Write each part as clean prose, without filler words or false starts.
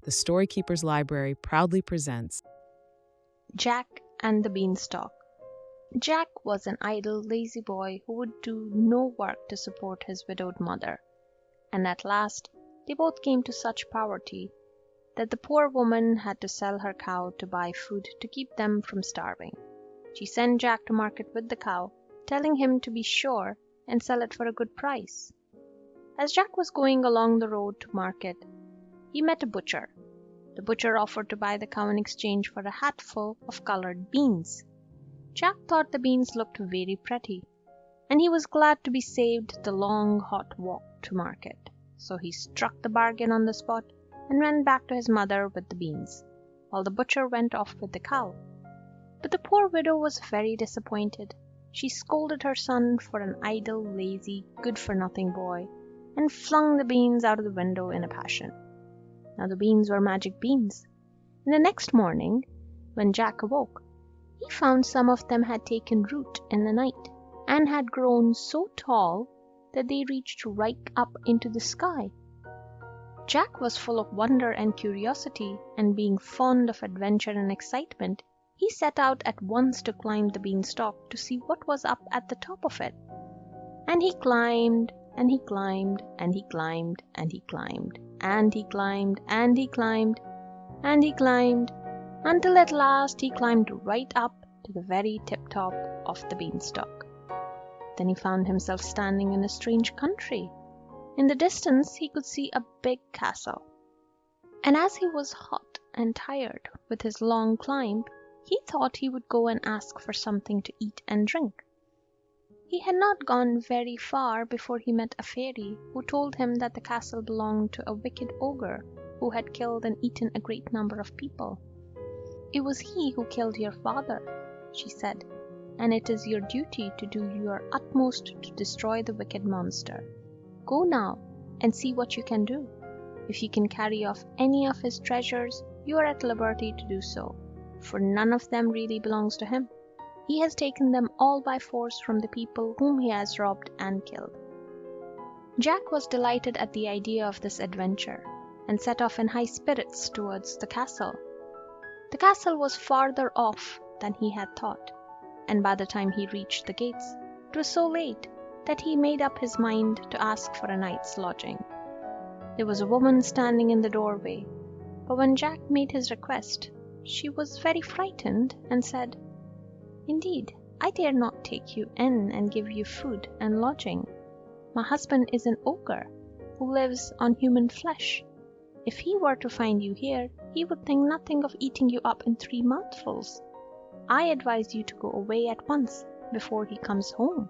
the Storykeeper's Library proudly presents Jack and the Beanstalk. Jack was an idle, lazy boy who would do no work to support his widowed mother, and at last they both came to such poverty that the poor woman had to sell her cow to buy food to keep them from starving. She sent Jack to market with the cow, telling him to be sure and sell it for a good price. As Jack was going along the road to market, he met a butcher. The butcher offered to buy the cow in exchange for a hatful of colored beans. Jack thought the beans looked very pretty, and he was glad to be saved the long, hot walk to market. So he struck the bargain on the spot and went back to his mother with the beans, while the butcher went off with the cow. But the poor widow was very disappointed. She scolded her son for an idle, lazy, good-for-nothing boy, and flung the beans out of the window in a passion. Now the beans were magic beans, and the next morning, when Jack awoke, he found some of them had taken root in the night, and had grown so tall that they reached right up into the sky. Jack was full of wonder and curiosity, and being fond of adventure and excitement, he set out at once to climb the beanstalk to see what was up at the top of it. And he climbed, and he climbed, and he climbed, and he climbed, and he climbed, and he climbed, and he climbed, until at last he climbed right up to the very tip-top of the beanstalk. Then he found himself standing in a strange country. In the distance he could see a big castle. And as he was hot and tired with his long climb, he thought he would go and ask for something to eat and drink. He had not gone very far before he met a fairy who told him that the castle belonged to a wicked ogre who had killed and eaten a great number of people. "It was he who killed your father," she said, "and it is your duty to do your utmost to destroy the wicked monster. Go now and see what you can do. If you can carry off any of his treasures, you are at liberty to do so, for none of them really belongs to him. He has taken them all by force from the people whom he has robbed and killed." Jack was delighted at the idea of this adventure, and set off in high spirits towards the castle. The castle was farther off than he had thought, and by the time he reached the gates, it was so late that he made up his mind to ask for a night's lodging. There was a woman standing in the doorway, but when Jack made his request, she was very frightened and said, "Indeed, I dare not take you in and give you food and lodging. My husband is an ogre who lives on human flesh. If he were to find you here, he would think nothing of eating you up in 3 mouthfuls. I advise you to go away at once before he comes home."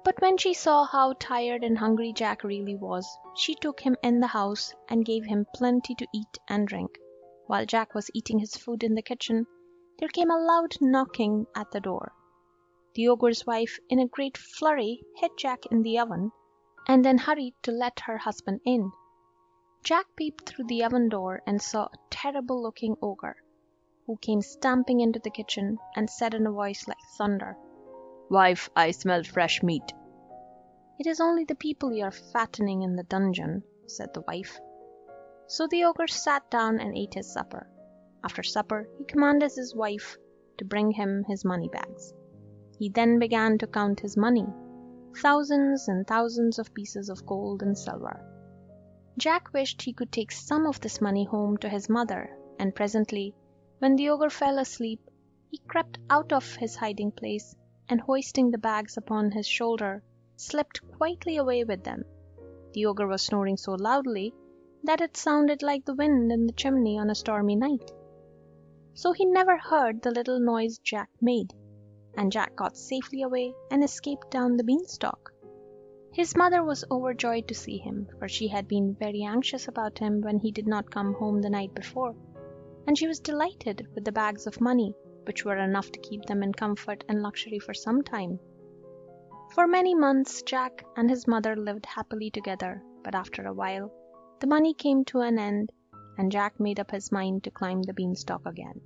But when she saw how tired and hungry Jack really was, she took him in the house and gave him plenty to eat and drink. While Jack was eating his food in the kitchen, there came a loud knocking at the door. The ogre's wife, in a great flurry, hid Jack in the oven, and then hurried to let her husband in. Jack peeped through the oven door and saw a terrible-looking ogre, who came stamping into the kitchen and said in a voice like thunder, "Wife, I smell fresh meat." "It is only the people you are fattening in the dungeon," said the wife. So the ogre sat down and ate his supper. After supper, he commanded his wife to bring him his money bags. He then began to count his money, thousands and thousands of pieces of gold and silver. Jack wished he could take some of this money home to his mother, and presently, when the ogre fell asleep, he crept out of his hiding place, and hoisting the bags upon his shoulder, slipped quietly away with them. The ogre was snoring so loudly that it sounded like the wind in the chimney on a stormy night. So he never heard the little noise Jack made, and Jack got safely away and escaped down the beanstalk. His mother was overjoyed to see him, for she had been very anxious about him when he did not come home the night before, and she was delighted with the bags of money, which were enough to keep them in comfort and luxury for some time. For many months Jack and his mother lived happily together, but after a while the money came to an end, and Jack made up his mind to climb the beanstalk again,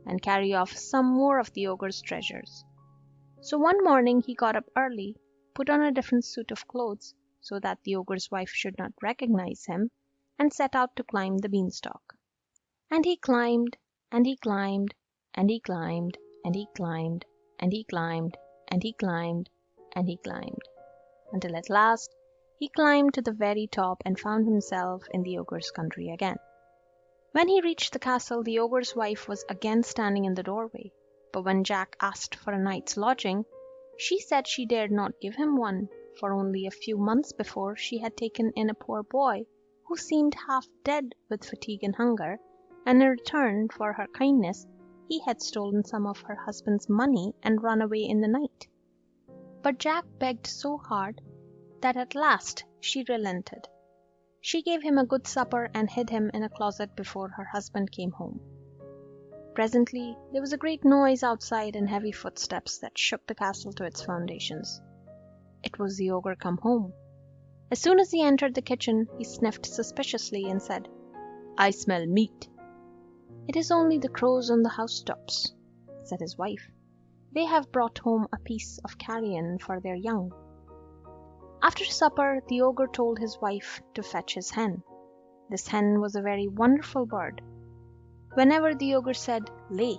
and carry off some more of the ogre's treasures. So one morning he got up early, put on a different suit of clothes, so that the ogre's wife should not recognize him, and set out to climb the beanstalk. And he climbed, and he climbed, and he climbed, and he climbed, and he climbed, and he climbed, and he climbed, until at last he climbed to the very top and found himself in the ogre's country again. When he reached the castle, the ogre's wife was again standing in the doorway, but when Jack asked for a night's lodging, she said she dared not give him one, for only a few months before she had taken in a poor boy who seemed half dead with fatigue and hunger, and in return for her kindness he had stolen some of her husband's money and run away in the night. But Jack begged so hard that at last she relented. She gave him a good supper and hid him in a closet before her husband came home. Presently there was a great noise outside and heavy footsteps that shook the castle to its foundations. It was the ogre come home. As soon as he entered the kitchen, he sniffed suspiciously and said, "I smell meat." "It is only the crows on the housetops," said his wife. "They have brought home a piece of carrion for their young." After supper, the ogre told his wife to fetch his hen. This hen was a very wonderful bird. Whenever the ogre said, "Lay,"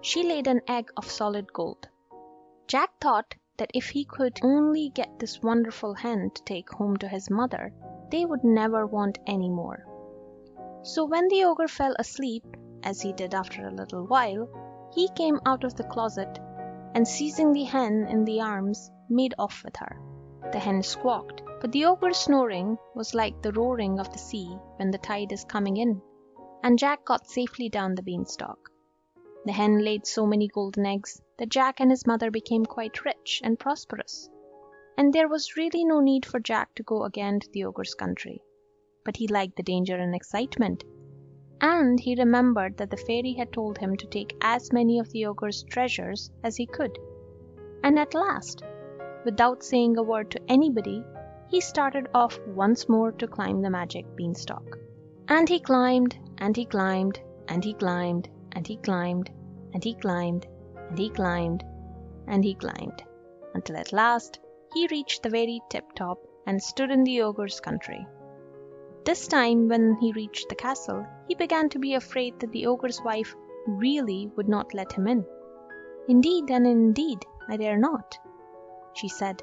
she laid an egg of solid gold. Jack thought that if he could only get this wonderful hen to take home to his mother, they would never want any more. So when the ogre fell asleep, as he did after a little while, he came out of the closet and, seizing the hen in the arms, made off with her. The hen squawked, but the ogre's snoring was like the roaring of the sea when the tide is coming in, and Jack got safely down the beanstalk. The hen laid so many golden eggs that Jack and his mother became quite rich and prosperous, and there was really no need for Jack to go again to the ogre's country. But he liked the danger and excitement, and he remembered that the fairy had told him to take as many of the ogre's treasures as he could. And at last, without saying a word to anybody, he started off once more to climb the magic beanstalk. And he climbed, and he climbed, and he climbed, and he climbed, and he climbed, and he climbed, and he climbed, until at last he reached the very tip-top and stood in the ogre's country. This time, when he reached the castle, he began to be afraid that the ogre's wife really would not let him in. "Indeed and indeed, I dare not," she said.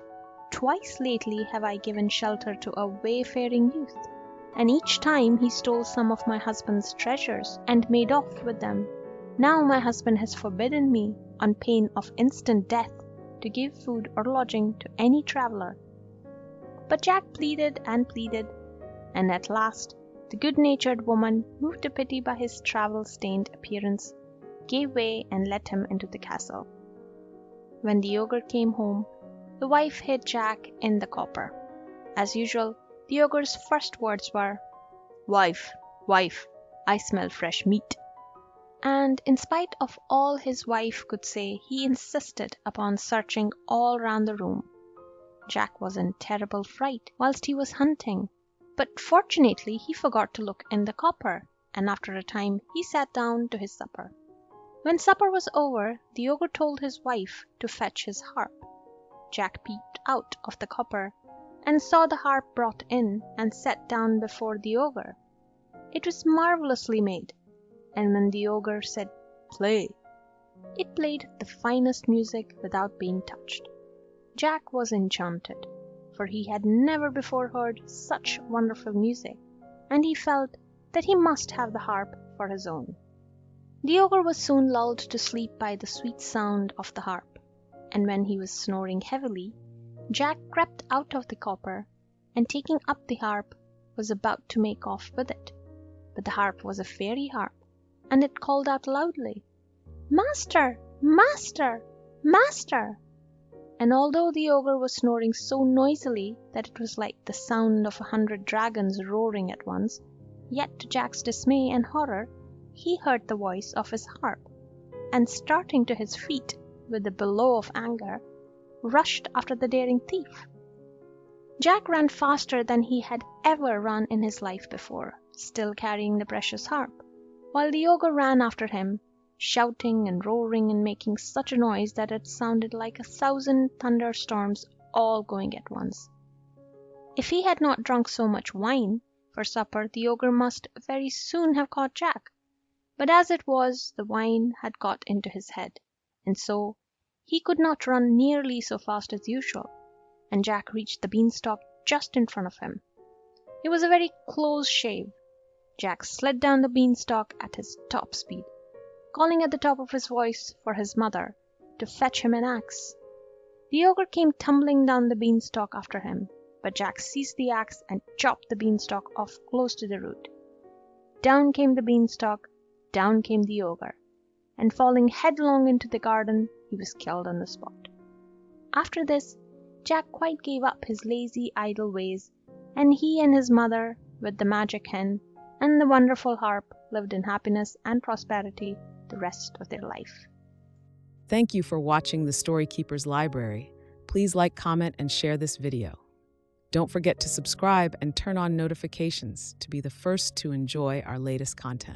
"Twice lately have I given shelter to a wayfaring youth, and each time he stole some of my husband's treasures and made off with them. Now my husband has forbidden me, on pain of instant death, to give food or lodging to any traveller." But Jack pleaded and pleaded, and at last the good-natured woman, moved to pity by his travel-stained appearance, gave way and let him into the castle. When the ogre came home, the wife hid Jack in the copper. As usual, the ogre's first words were, "Wife, wife, I smell fresh meat." And in spite of all his wife could say, he insisted upon searching all round the room. Jack was in terrible fright whilst he was hunting, but fortunately he forgot to look in the copper, and after a time he sat down to his supper. When supper was over, the ogre told his wife to fetch his harp. Jack peeped out of the copper and saw the harp brought in and set down before the ogre. It was marvellously made, and when the ogre said, "Play," it played the finest music without being touched. Jack was enchanted, for he had never before heard such wonderful music, and he felt that he must have the harp for his own. The ogre was soon lulled to sleep by the sweet sound of the harp, and when he was snoring heavily, Jack crept out of the copper, and taking up the harp, was about to make off with it. But the harp was a fairy harp, and it called out loudly, "Master! Master! Master!" And although the ogre was snoring so noisily that it was like the sound of 100 dragons roaring at once, yet to Jack's dismay and horror, he heard the voice of his harp, and starting to his feet with a bellow of anger, rushed after the daring thief. Jack ran faster than he had ever run in his life before, still carrying the precious harp, while the ogre ran after him, shouting and roaring and making such a noise that it sounded like 1,000 thunderstorms all going at once. If he had not drunk so much wine, For supper, the ogre must very soon have caught Jack. But as it was, the wine had got into his head, and so he could not run nearly so fast as usual, and Jack reached the beanstalk just in front of him. It was a very close shave. Jack slid down the beanstalk at his top speed, calling at the top of his voice for his mother to fetch him an axe. The ogre came tumbling down the beanstalk after him, but Jack seized the axe and chopped the beanstalk off close to the root. Down came the beanstalk, down came the ogre, and falling headlong into the garden, he was killed on the spot. After this, Jack quite gave up his lazy, idle ways, and he and his mother, with the magic hen and the wonderful harp, lived in happiness and prosperity the rest of their life. Thank you for watching the Story Keeper's Library. Please like, comment, and share this video. Don't forget to subscribe and turn on notifications to be the first to enjoy our latest content.